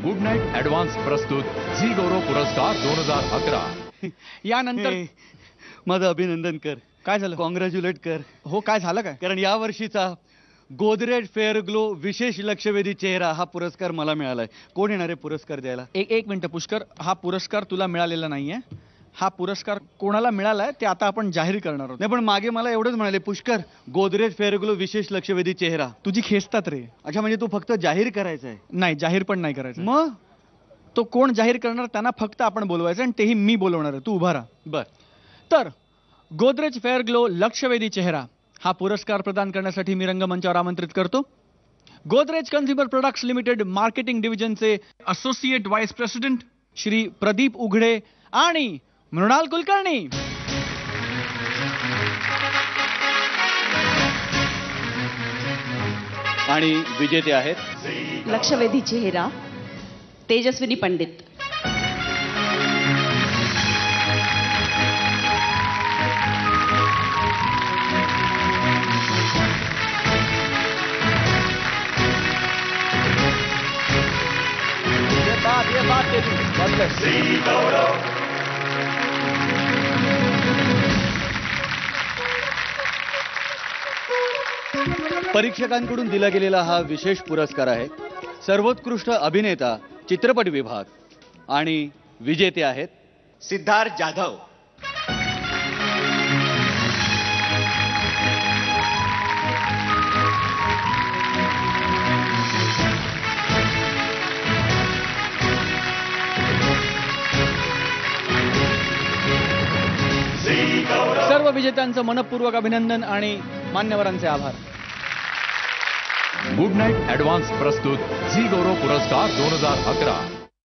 Good night advance प्रस्तुत Zee गौरव पुरस्कार 2011. यानंतर माझं अभिनंदन कर. काय झालं? कॉंग्रॅच्युलेट कर. हो, काय झालं काय? कारण या वर्षीचा गोदरेज फेअर ग्लो विशेष लक्षवेधी चेहरा हा पुरस्कार मला मिळालाय. कोण येणार आहे पुरस्कार द्यायला? एक मिनिट पुष्कर, हा पुरस्कार तुला मिळालेला नाहीये. हा पुरस्कार कोणाला मिळालाय ते आता आपण जाहीर करणार आहोत. नाही, पण मागे मला एवढंच म्हणाले, पुष्कर गोदरेज फेअर ग्लो विशेष लक्षवेधी चेहरा. तुझी खेचतात रे. अच्छा, म्हणजे तू फक्त जाहीर करायचं आहे? नाही, जाहीर पण नाही करायचं. मग तो कोण जाहीर करणार त्यांना फक्त आपण बोलवायचं आणि तेही मी बोलवणार आहे. तू उभा राहा. बर. तर गोदरेज फेअर ग्लो लक्षवेधी चेहरा हा पुरस्कार प्रदान करण्यासाठी मी रंगमंचावर आमंत्रित करतो Godrej consumer products limited marketing डिव्हिजनचे associate vice president Shri Pradeep Ughade आणि मृणाल कुलकर्णी. आणि विजेते आहेत लक्षवेधी चेहरा तेजस्विनी पंडित. परीक्षकांकडून दिला गेलेला हा विशेष पुरस्कार आहे सर्वोत्कृष्ट अभिनेता चित्रपट विभाग. आणि विजेते आहेत सिद्धार्थ जाधव. सर्व विजेत्यांचं मनपूर्वक अभिनंदन आणि मान्यवरांचे आभार. गुड नाईट ऍडव्हान्स प्रस्तुत झी गौरव पुरस्कार 2011.